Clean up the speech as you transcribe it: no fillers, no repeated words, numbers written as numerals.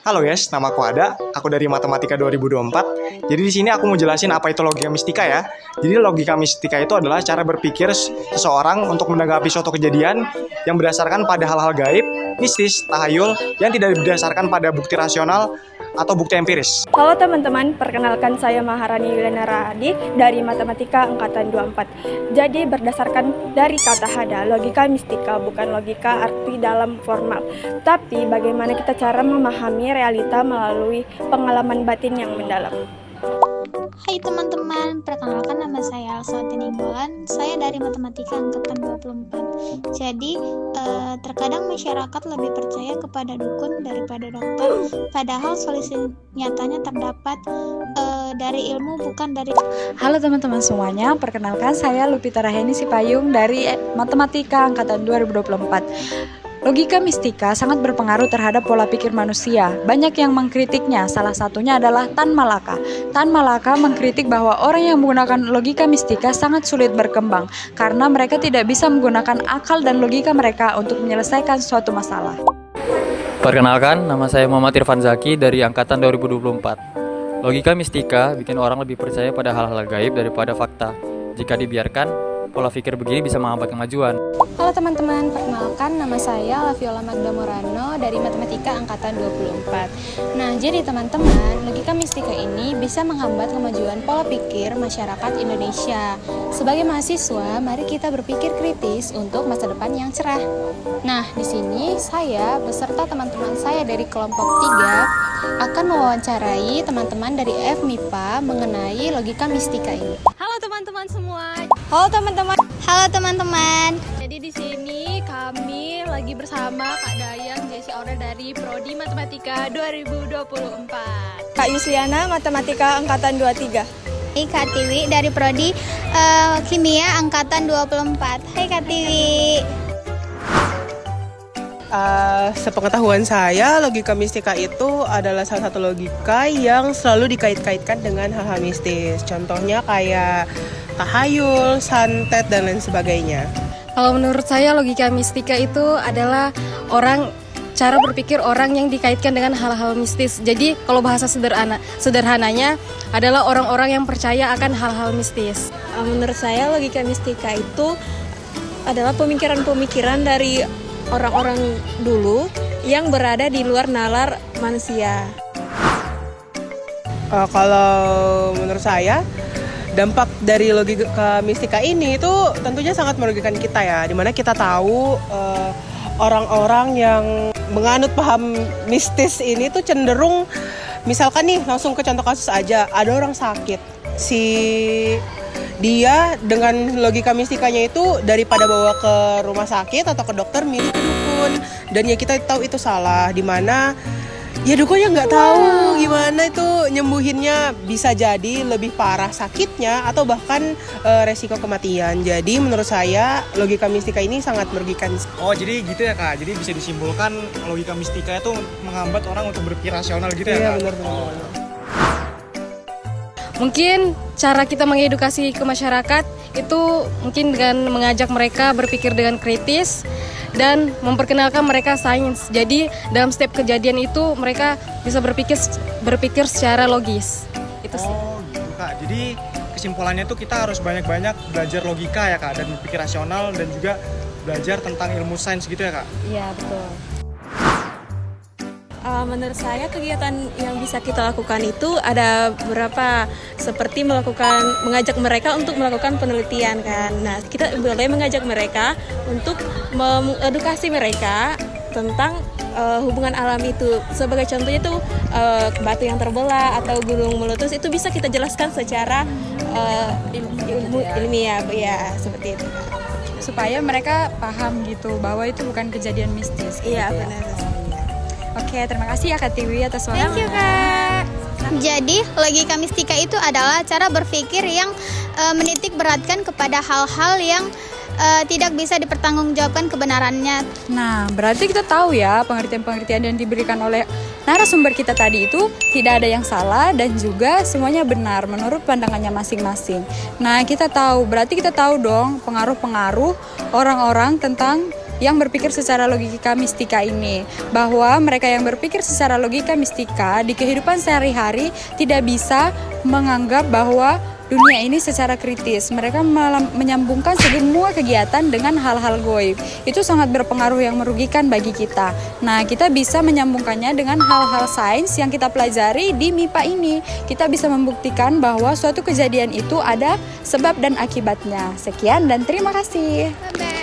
Halo guys, nama aku Ada. Aku dari Matematika 2024. Jadi di sini aku mau jelasin apa itu logika mistika ya. Jadi logika mistika itu adalah cara berpikir seseorang untuk menanggapi suatu kejadian yang berdasarkan pada hal-hal gaib, mistis, tahayul yang tidak berdasarkan pada bukti rasional atau bukti empiris. Halo teman-teman, perkenalkan saya Maharani Yuliana Rahadi dari Matematika Angkatan 24. Jadi berdasarkan dari kata hada, logika mistika bukan logika arti dalam formal, tapi bagaimana kita cara memahami realita melalui pengalaman batin yang mendalam. Hai teman-teman, perkenalkan nama saya Alsawati Ninggolan. Saya dari Matematika Angkatan 24. Jadi, terkadang masyarakat lebih percaya kepada dukun daripada dokter, padahal solusi nyatanya terdapat dari ilmu, bukan dari... Halo teman-teman semuanya, perkenalkan saya Lupita Raheni Sipayung dari Matematika Angkatan 2024. Logika mistika sangat berpengaruh terhadap pola pikir manusia. Banyak yang mengkritiknya, salah satunya adalah Tan Malaka. Tan Malaka mengkritik bahwa orang yang menggunakan logika mistika sangat sulit berkembang karena mereka tidak bisa menggunakan akal dan logika mereka untuk menyelesaikan suatu masalah. Perkenalkan, nama saya Muhammad Irfan Zaki dari Angkatan 2024. Logika mistika bikin orang lebih percaya pada hal-hal gaib daripada fakta. Jika dibiarkan, pola pikir begini bisa menghambat kemajuan. Halo teman-teman, perkenalkan nama saya Laviola Magda Morano dari Matematika Angkatan 24. Nah, jadi teman-teman, logika mistika ini bisa menghambat kemajuan pola pikir masyarakat Indonesia. Sebagai mahasiswa, mari kita berpikir kritis untuk masa depan yang cerah. Nah, di sini saya beserta teman-teman saya dari kelompok 3 akan mewawancarai teman-teman dari FMIPA mengenai logika mistika ini. Halo teman-teman semua. Halo teman-teman. Halo teman-teman. Jadi di sini kami lagi bersama Kak Dayang Jesse Order dari Prodi Matematika 2024. Kak Yusliana, Matematika Angkatan 23. Kak Tiwi dari Prodi Kimia Angkatan 24. Hai Kak Tiwi. Sepengetahuan saya, logika mistika itu adalah salah satu logika yang selalu dikait-kaitkan dengan hal-hal mistis. Contohnya kayak tahayul, santet, dan lain sebagainya. Kalau menurut saya logika mistika itu adalah cara berpikir orang yang dikaitkan dengan hal-hal mistis. Jadi kalau bahasa sederhananya adalah orang-orang yang percaya akan hal-hal mistis. Menurut saya logika mistika itu adalah pemikiran-pemikiran dari orang-orang dulu yang berada di luar nalar manusia. Kalau menurut saya, dampak dari logika mistika ini itu tentunya sangat merugikan kita ya, dimana kita tahu orang-orang yang menganut paham mistis ini tuh cenderung, misalkan nih langsung ke contoh kasus aja, ada orang sakit, dia dengan logika mistikanya itu daripada bawa ke rumah sakit atau ke dokter milih ke dukun, dan ya kita tahu itu salah, dimana ya dukunnya nggak tahu gimana itu nyembuhinnya, bisa jadi lebih parah sakitnya atau bahkan resiko kematian. Jadi menurut saya logika mistika ini sangat merugikan. Oh jadi gitu ya Kak, jadi bisa disimpulkan logika mistika itu menghambat orang untuk berpikir rasional gitu ya Kak? Iya benar. Mungkin cara kita mengedukasi ke masyarakat itu mungkin dengan mengajak mereka berpikir dengan kritis dan memperkenalkan mereka sains. Jadi dalam setiap kejadian itu mereka bisa berpikir secara logis. Itu sih. Oh gitu Kak, jadi kesimpulannya tuh kita harus banyak-banyak belajar logika ya Kak, dan berpikir rasional, dan juga belajar tentang ilmu sains gitu ya Kak? Iya betul. Menurut saya kegiatan yang bisa kita lakukan itu ada beberapa, seperti mengajak mereka untuk melakukan penelitian kan. Nah, kita boleh mengajak mereka untuk mengedukasi mereka tentang hubungan alam itu. Sebagai contohnya itu batu yang terbelah atau gunung meletus itu bisa kita jelaskan secara ilmiah ya, seperti itu. Supaya mereka paham gitu bahwa itu bukan kejadian mistis. Iya gitu ya. benar. Oke, terima kasih ya Kak Tiwi atas waktu. Thank you Kak. Jadi logika mistika itu adalah cara berpikir yang menitik beratkan kepada hal-hal yang tidak bisa dipertanggungjawabkan kebenarannya. Nah, berarti kita tahu ya pengertian-pengertian yang diberikan oleh narasumber kita tadi itu tidak ada yang salah dan juga semuanya benar menurut pandangannya masing-masing. Nah, berarti kita tahu dong pengaruh-pengaruh orang-orang tentang yang berpikir secara logika mistika ini, bahwa mereka yang berpikir secara logika mistika di kehidupan sehari-hari tidak bisa menganggap bahwa dunia ini secara kritis. Mereka malah menyambungkan semua kegiatan dengan hal-hal goib. Itu sangat berpengaruh yang merugikan bagi kita. Nah, kita bisa menyambungkannya dengan hal-hal sains yang kita pelajari di MIPA ini. Kita bisa membuktikan bahwa suatu kejadian itu ada sebab dan akibatnya. Sekian dan terima kasih. Bye-bye.